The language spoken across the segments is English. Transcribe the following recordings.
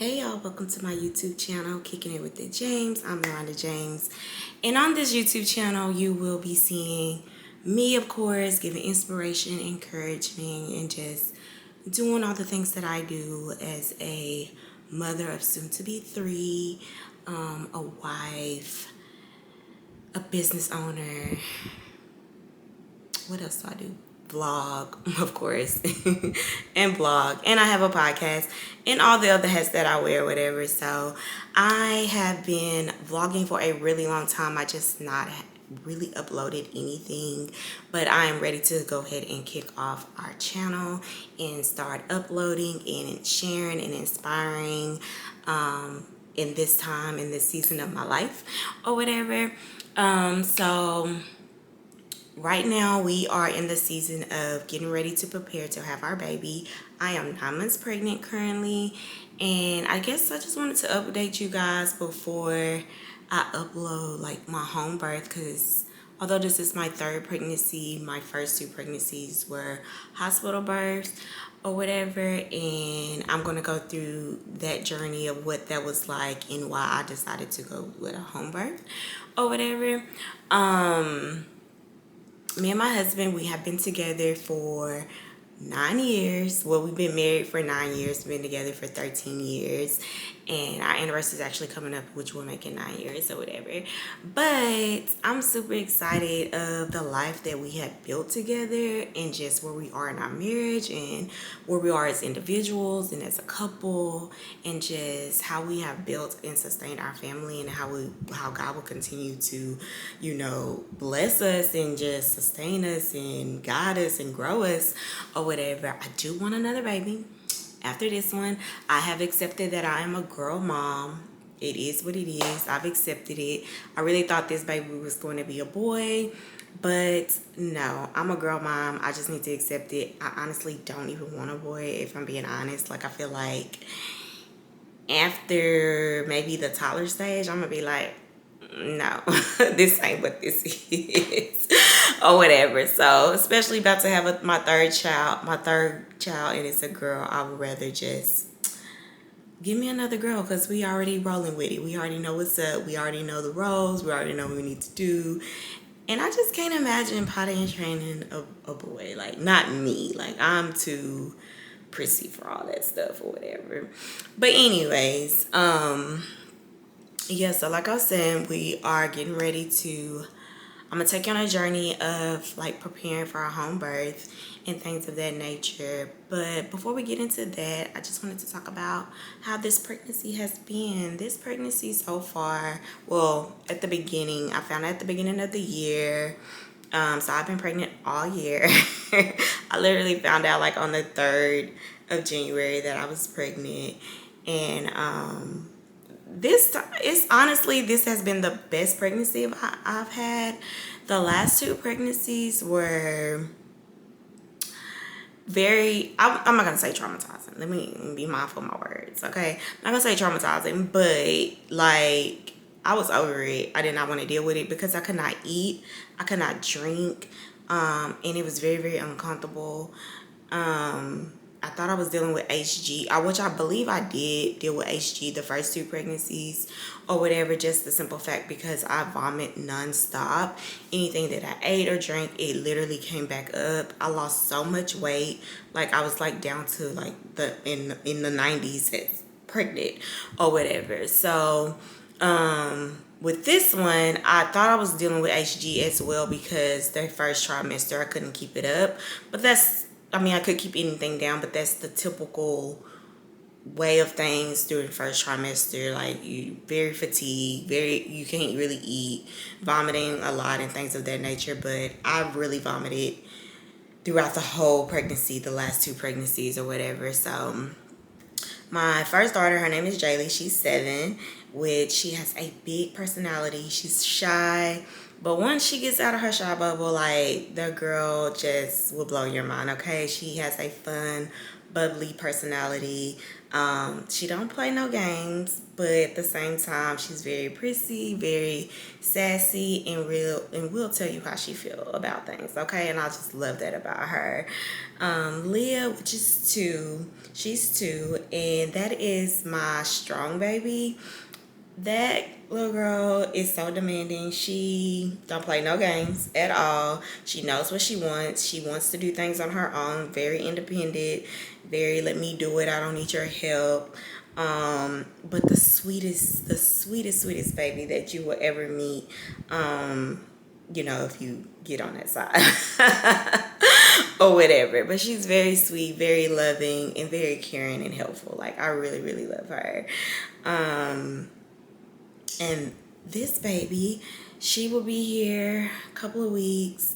Hey y'all, welcome to my YouTube channel, Kicking It with the James. I'm LaRonda James. And on this YouTube channel, you will be seeing me, of course, giving inspiration, encouragement, and just doing all the things that I do as a mother of soon-to-be 3, a wife, a business owner. What else do I do? Vlog, of course, and blog, and I have a podcast and all the other hats that I wear, whatever. So I have been vlogging for a really long time. I just not really uploaded anything, but I am ready to go ahead and kick off our channel and start uploading and sharing and inspiring in this time, in this season of my life or whatever. So right now, we are in the season of getting ready to prepare to have our baby. I am 9 months pregnant currently, and I guess I just wanted to update you guys before I upload like my home birth, because although this is my 3rd pregnancy, my first 2 pregnancies were hospital births or whatever, and I'm going to go through that journey of what that was like and why I decided to go with a home birth or whatever. Me and my husband, we have been together for 9 years. Well, we've been married for 9 years, been together for 13 years. And our anniversary is actually coming up, which will make it 9 years or whatever. But I'm super excited of the life that we have built together and just where we are in our marriage and where we are as individuals and as a couple, and just how we have built and sustained our family, and how God will continue to, bless us and just sustain us and guide us and grow us or whatever. I do want another baby. After this one, I have accepted that I am a girl mom. It is what it is. I've accepted it. I really thought this baby was going to be a boy, but no, I'm a girl mom. I just need to accept it. I honestly don't even want a boy, if I'm being honest. Like, I feel like after maybe the toddler stage, I'm going to be like, no, this ain't what this is or whatever. So, especially about to have my third child, and it's a girl, I would rather just give me another girl, because we already rolling with it. We already know what's up. We already know the roles. We already know what we need to do. And I just can't imagine potty and training a boy. Like, not me. Like, I'm too prissy for all that stuff or whatever. But anyways, yeah, so like I said, we are getting ready to, I'm going to take you on a journey of like preparing for our home birth and things of that nature. But before we get into that, I just wanted to talk about how this pregnancy has been. This pregnancy so far, well, at the beginning, I found out at the beginning of the year. So I've been pregnant all year. I literally found out like on the 3rd of January that I was pregnant. And this has been the best pregnancy I've had. The last 2 pregnancies were I'm not gonna say traumatizing. Let me be mindful of my words, okay? I'm not gonna say traumatizing, but like, I was over it. I did not want to deal with it because I could not eat, I could not drink, and it was very, very uncomfortable. I thought I was dealing with HG, which I believe I did deal with HG the first 2 pregnancies or whatever, just the simple fact because I vomit nonstop. Anything that I ate or drank, it literally came back up. I lost so much weight. Like, I was like down to like in the 90s as pregnant or whatever. So with this one, I thought I was dealing with HG as well because their first trimester I couldn't keep it up. But I could keep anything down, but that's the typical way of things during the first trimester. Like, you very fatigued, you can't really eat, vomiting a lot and things of that nature. But I really vomited throughout the whole pregnancy, the last 2 pregnancies or whatever. So my first daughter, her name is Jaylee. She's 7, which she has a big personality. She's shy, but once she gets out of her shy bubble, like, the girl just will blow your mind, okay? She has a fun, bubbly personality. She don't play no games, but at the same time, she's very prissy, very sassy, and real, and will tell you how she feel about things. Okay, and I just love that about her. Leah, which is 2, she's 2, and that is my strong baby. That little girl is so demanding. She don't play no games at all. She knows what she wants. She wants to do things on her own. Very independent. Very let me do it. I don't need your help. But the sweetest baby that you will ever meet. If you get on that side or whatever. But she's very sweet, very loving, and very caring and helpful. Like I really, really love her. And this baby, she will be here a couple of weeks.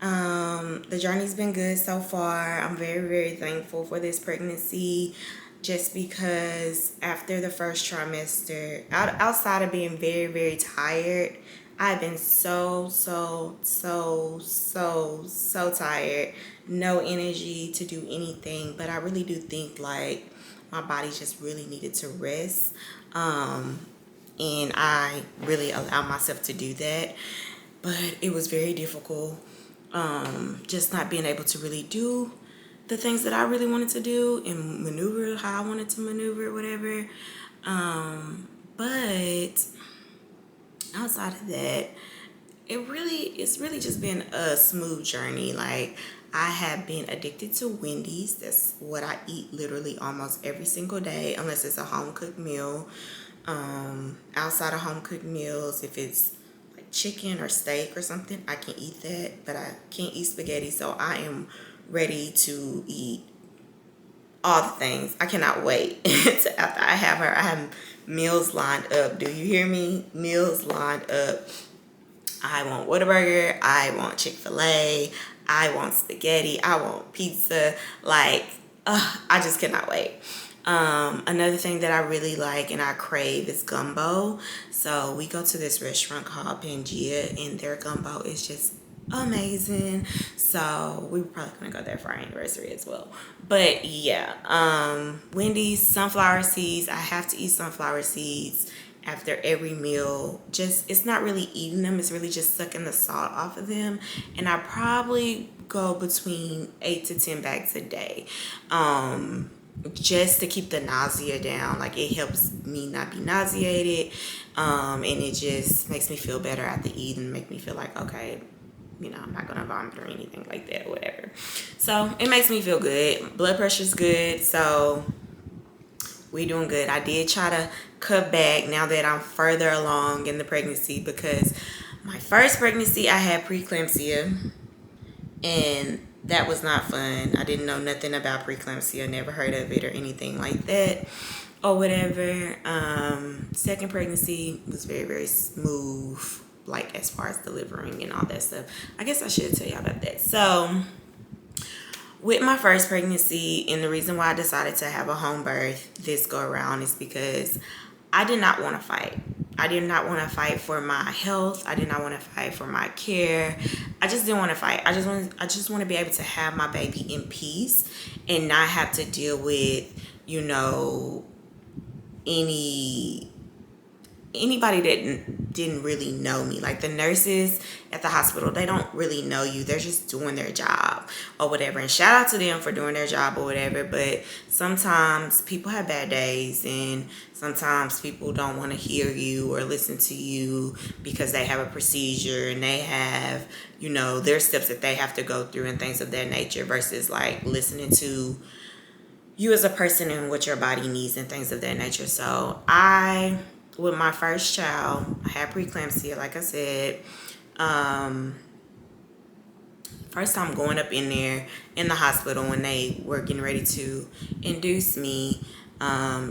The journey's been good so far. I'm very, very thankful for this pregnancy just because after the first trimester, outside of being very, very tired, I've been so tired. No energy to do anything. But I really do think like my body just really needed to rest. And I really allowed myself to do that. But it was very difficult. Just not being able to really do the things that I really wanted to do and maneuver how I wanted to maneuver, whatever. But outside of that, it's really just been a smooth journey. Like I have been addicted to Wendy's. That's what I eat literally almost every single day, unless it's a home cooked meal. Outside of home cooked meals, if it's like chicken or steak or something, I can eat that, but I can't eat spaghetti. So I am ready to eat all the things. I cannot wait to after I have her. I have meals lined up. Do you hear me? Meals lined up. I want Whataburger. I want Chick-fil-A. I want spaghetti. I want pizza. Like, I just cannot wait. Another thing that I really like and I crave is gumbo. So we go to this restaurant called Pangea and their gumbo is just amazing. So we were probably gonna go there for our anniversary as well. But yeah, Wendy's, sunflower seeds. I have to eat sunflower seeds after every meal. Just it's not really eating them, it's really just sucking the salt off of them. And I probably go between 8 to 10 bags a day. Just to keep the nausea down. Like it helps me not be nauseated, and it just makes me feel better after eating, make me feel like okay, I'm not gonna vomit or anything like that or whatever. So it makes me feel good. Blood pressure's good, so we doing good. I did try to cut back now that I'm further along in the pregnancy, because my first pregnancy I had preeclampsia, and that was not fun. I didn't know nothing about preeclampsia, never heard of it or anything like that or whatever. Second pregnancy was very, very smooth, like as far as delivering and all that stuff. I guess I should tell y'all about that. So with my first pregnancy, and the reason why I decided to have a home birth this go around is because I did not want to fight. I did not want to fight for my health. I did not want to fight for my care. I just didn't want to fight. I just want to be able to have my baby in peace and not have to deal with, anybody that didn't really know me. Like the nurses at the hospital, they don't really know you. They're just doing their job or whatever. And shout out to them for doing their job or whatever. But sometimes people have bad days, and sometimes people don't want to hear you or listen to you because they have a procedure and they have, their steps that they have to go through and things of that nature, versus like listening to you as a person and what your body needs and things of that nature. So with my first child, I had preeclampsia, like I said. First time going up in there in the hospital when they were getting ready to induce me.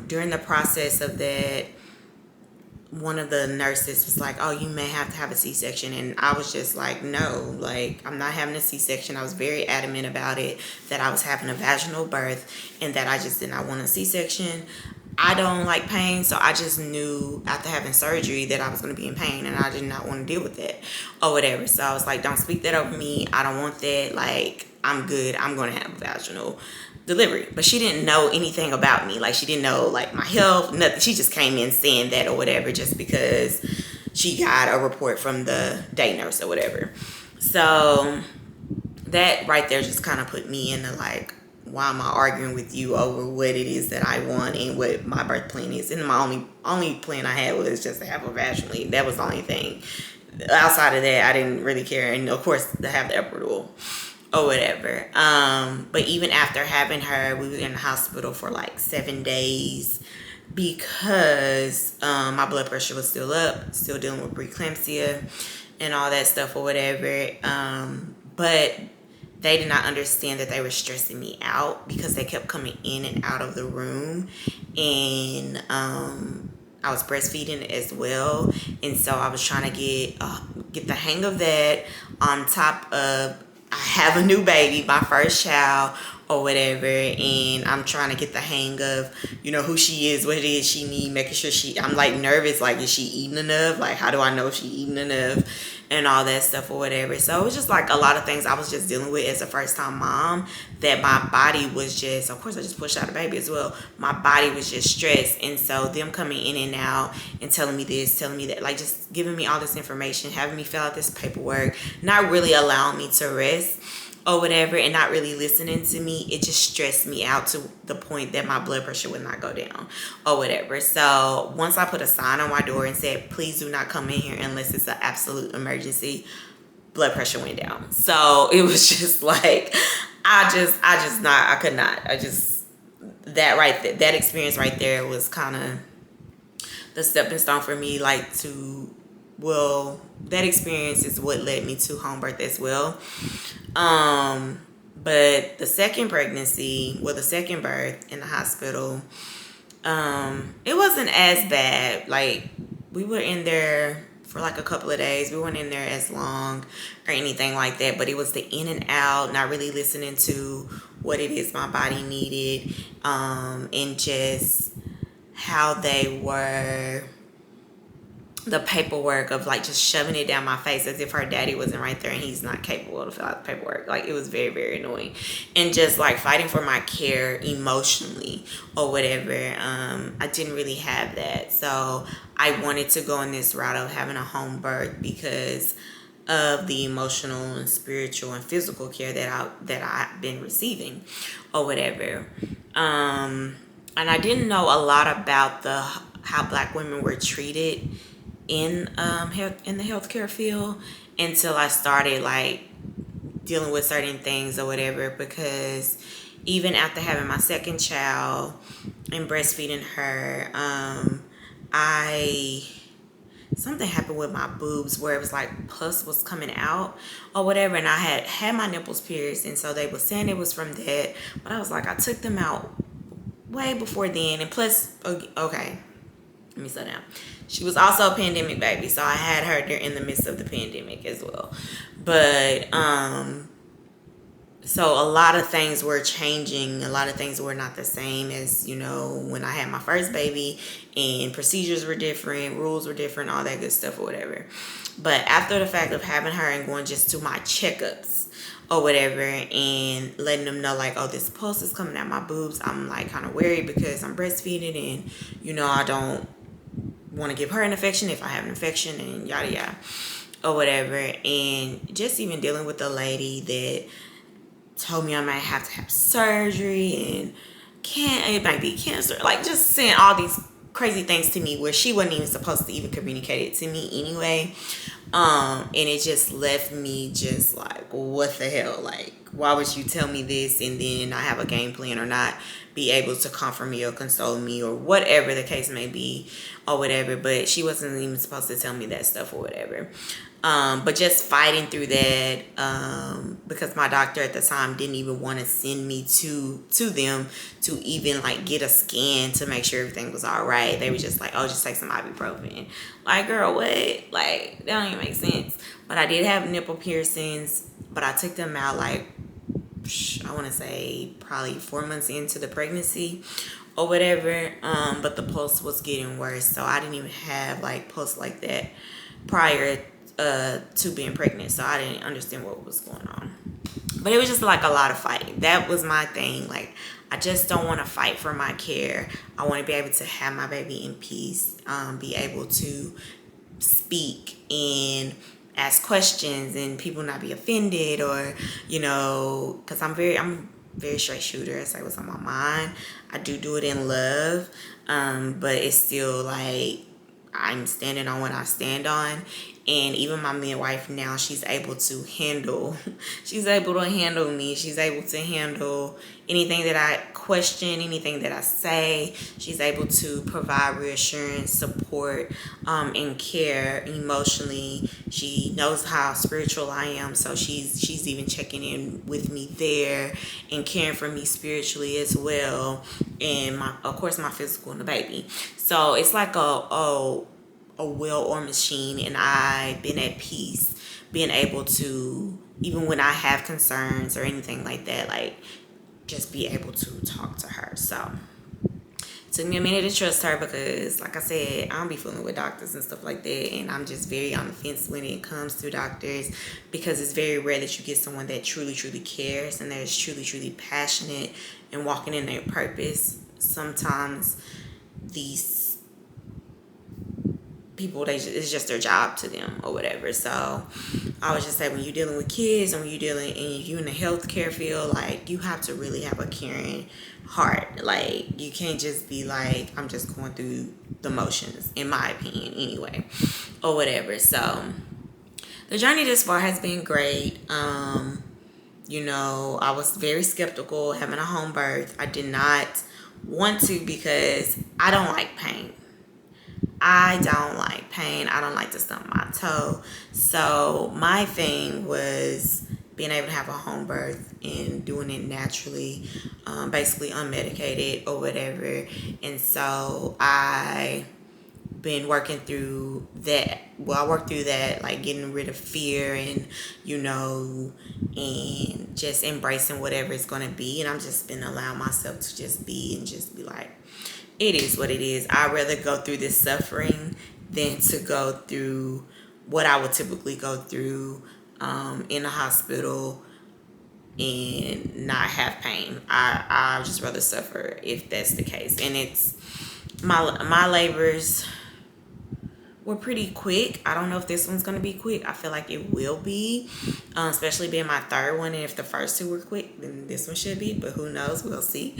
During the process of that, one of the nurses was like, oh, you may have to have a C-section. And I was just like, no, like, I'm not having a C-section. I was very adamant about it, that I was having a vaginal birth and that I just did not want a C-section. I don't like pain, so I just knew after having surgery that I was going to be in pain, and I did not want to deal with that or whatever. So I was like, don't speak that over me. I don't want that. Like, I'm good. I'm going to have a vaginal delivery, but she didn't know anything about me. Like, she didn't know like my health, nothing. She just came in saying that or whatever, just because she got a report from the day nurse or whatever. So that right there just kind of put me into like, why am I arguing with you over what it is that I want and what my birth plan is? And my only plan I had was just to have a vaginally. That was the only thing. Outside of that, I didn't really care. And of course, to have the epidural or whatever. But even after having her, we were in the hospital for like 7 days because my blood pressure was still up, still dealing with preeclampsia and all that stuff or whatever. But they did not understand that they were stressing me out because they kept coming in and out of the room. And I was breastfeeding as well. And so I was trying to get the hang of that, on top of I have a new baby, my first child or whatever, and I'm trying to get the hang of, who she is, what it is she need, making sure I'm like nervous, like, is she eating enough? Like, how do I know if she eating enough and all that stuff or whatever? So it was just like a lot of things I was just dealing with as a first time mom, that my body was just, of course I just pushed out a baby as well. My body was just stressed. And so them coming in and out and telling me this, telling me that, like just giving me all this information, having me fill out this paperwork, not really allowing me to rest or whatever, and not really listening to me, it just stressed me out to the point that my blood pressure would not go down or whatever. So once I put a sign on my door and said, please do not come in here unless it's an absolute emergency, blood pressure went down. So it was just like, I could not. That experience right there was kind of the stepping stone for me, like that experience is what led me to home birth as well. But the second pregnancy, the second birth in the hospital, it wasn't as bad. Like, we were in there for like a couple of days. We weren't in there as long or anything like that, but it was the in and out, not really listening to what it is my body needed, and just how they were, the paperwork of like just shoving it down my face as if her daddy wasn't right there and he's not capable to fill out the paperwork. Like, it was very, very annoying. And just like fighting for my care emotionally or whatever. I didn't really have that. So I wanted to go in this route of having a home birth because of the emotional and spiritual and physical care that I've been receiving or whatever. And I didn't know a lot about how Black women were treated in the healthcare field until I started like dealing with certain things or whatever, because even after having my second child and breastfeeding her, something happened with my boobs where it was like pus was coming out or whatever, and I had my nipples pierced, and so they were saying it was from that, but I was like, I took them out way before then. And plus, okay, let me slow down. She was also a pandemic baby, so I had her there in the midst of the pandemic as well. But so a lot of things were changing. A lot of things were not the same as, when I had my first baby, and procedures were different, rules were different, all that good stuff or whatever. But after the fact of having her and going just to my checkups or whatever, and letting them know like, oh, this pulse is coming out my boobs, I'm like kind of worried because I'm breastfeeding, and I don't want to give her an infection if I have an infection, and yada yada or whatever. And just even dealing with the lady that told me I might have to have surgery and it might be cancer, like just saying all these crazy things to me where she wasn't even supposed to even communicate it to me anyway. And it just left me just like, what the hell? Like, why would you tell me this and then not have a game plan or not be able to comfort me or console me or whatever the case may be or whatever? But she wasn't even supposed to tell me that stuff or whatever. But just fighting through that, because my doctor at the time didn't even want to send me to them to even like get a scan to make sure everything was all right. They were just like, oh, just take some ibuprofen. Like, girl, what? Like, that don't even make sense. But I did have nipple piercings, but I took them out like, I want to say probably 4 months into the pregnancy or whatever. But the pulse was getting worse, so I didn't even have like pulse like that prior to being pregnant, so I didn't understand what was going on. But it was just like a lot of fighting. That was my thing. Like, I just don't want to fight for my care. I want to be able to have my baby in peace, be able to speak and ask questions and people not be offended, or, you know, because I'm very straight shooter. I say what's on my mind. I do it in love, but it's still like I'm standing on what I stand on. And even my midwife now, she's able to handle me. She's able to handle anything that I question, anything that I say. She's able to provide reassurance, support, and care emotionally. She knows how spiritual I am, so she's even checking in with me there and caring for me spiritually as well. And of course my physical and the baby. So it's like a well-oiled machine, and I've been at peace being able to, even when I have concerns or anything like that, like just be able to talk to her. So it took me a minute to trust her because, like I said, I don't be fooling with doctors and stuff like that, and I'm just very on the fence when it comes to doctors, because it's very rare that you get someone that truly cares and that is truly passionate and walking in their purpose. Sometimes these people, it's just their job to them or whatever. So I would just say, when you're dealing with kids and when you're dealing and you in the healthcare field, like, you have to really have a caring heart. Like, you can't just be like, I'm just going through the motions, in my opinion anyway, or whatever. So the journey this far has been great. You know, I was very skeptical having a home birth. I did not want to because I don't like pain. I don't like to stump my toe. So my thing was being able to have a home birth and doing it naturally, basically unmedicated or whatever. And so I been working through that. Well, I worked through that, like getting rid of fear and, you know, and just embracing whatever it's going to be. And I'm just been allowing myself to just be and just be like, it is what it is. I'd rather go through this suffering than to go through what I would typically go through in a hospital and not have pain. I'd just rather suffer if that's the case. And it's my labors were pretty quick. I don't know if this one's going to be quick. I feel like it will be, especially being my third one. And if the first two were quick, then this one should be. But who knows? We'll see.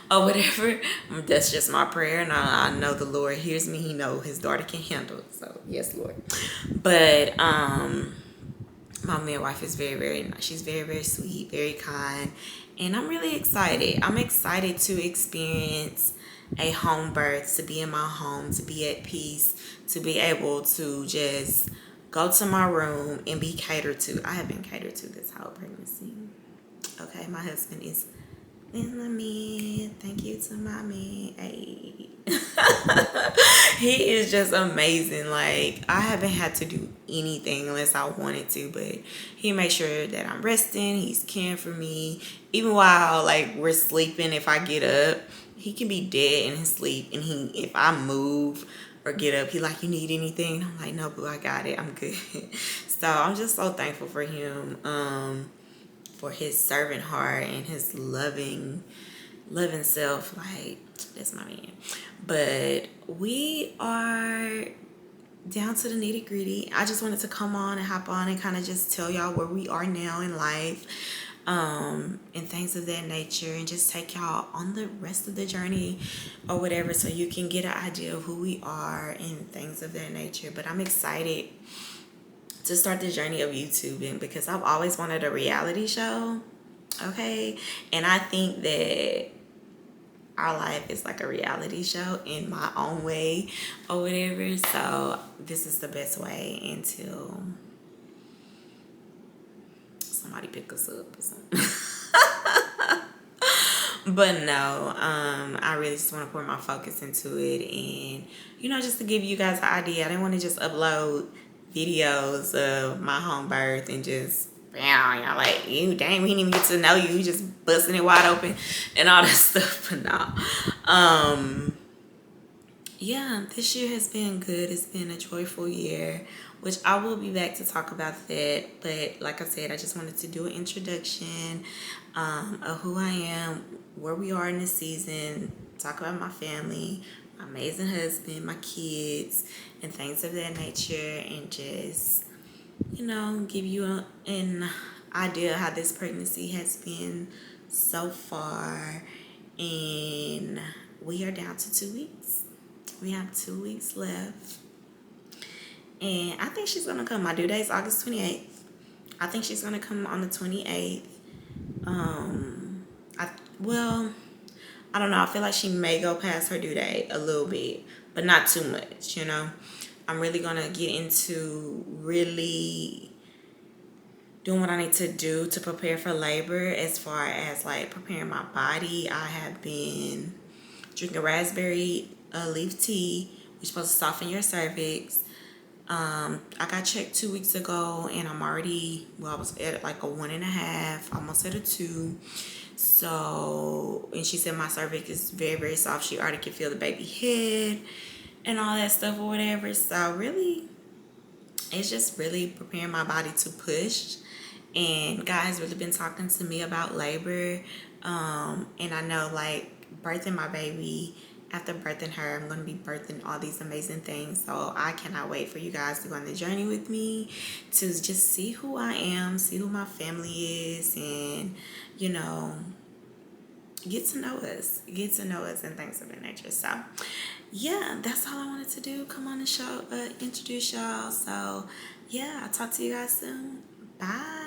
Or whatever. That's just my prayer. And I know the Lord hears me. He knows his daughter can handle it. So, yes, Lord. But my midwife is very, very nice. She's very, very sweet, very kind. And I'm really excited. I'm excited to experience a home birth, to be in my home, to be at peace, to be able to just go to my room and be catered to. I have been catered to this whole pregnancy. Okay, my husband is in the man. Thank you to my man. Hey. He is just amazing. Like, I haven't had to do anything unless I wanted to, but he makes sure that I'm resting. He's caring for me. Even while, like, we're sleeping, if I get up, he can be dead in his sleep, and if I move or get up, he like, you need anything? I'm like, no, boo, I got it. I'm good. So I'm just so thankful for him, for his servant heart and his loving self. Like, that's my man. But we are down to the nitty gritty. I just wanted to come on and hop on and kind of just tell y'all where we are now in life. And things of that nature, and just take y'all on the rest of the journey or whatever, so you can get an idea of who we are and things of that nature. But I'm excited to start the journey of YouTubing because I've always wanted a reality show, okay? And I think that our life is like a reality show in my own way or whatever. So this is the best way until somebody pick us up or something. But no, I really just want to pour my focus into it, and, you know, just to give you guys an idea. I didn't want to just upload videos of my home birth and just, y'all like, you dang, we didn't even get to know you, just busting it wide open and all that stuff. But no, Yeah, this year has been good. It's been a joyful year, which I will be back to talk about that. But like I said, I just wanted to do an introduction of who I am, where we are in the season, talk about my family, my amazing husband, my kids, and things of that nature, and just, give you an idea how this pregnancy has been so far. And we are down to 2 weeks. We have 2 weeks left. And I think she's going to come. My due date is August 28th. I think she's going to come on the 28th. I Well, I don't know. I feel like she may go past her due date a little bit, but not too much. I'm really going to get into really doing what I need to do to prepare for labor as far as like preparing my body. I have been drinking raspberry leaf tea, which is supposed to soften your cervix. I got checked 2 weeks ago, and I was at like a 1.5, almost at a 2. So, and she said my cervix is very, very soft. She already can feel the baby head and all that stuff or whatever. So, really, it's just really preparing my body to push. And God has really been talking to me about labor. And I know, like, birthing my baby, after birthing her, I'm going to be birthing all these amazing things. So I cannot wait for you guys to go on the journey with me, to just see who I am, see who my family is, and, you know, get to know us and things of that nature. So yeah, that's all I wanted to do. Come on and introduce y'all. So yeah, I'll talk to you guys soon. Bye.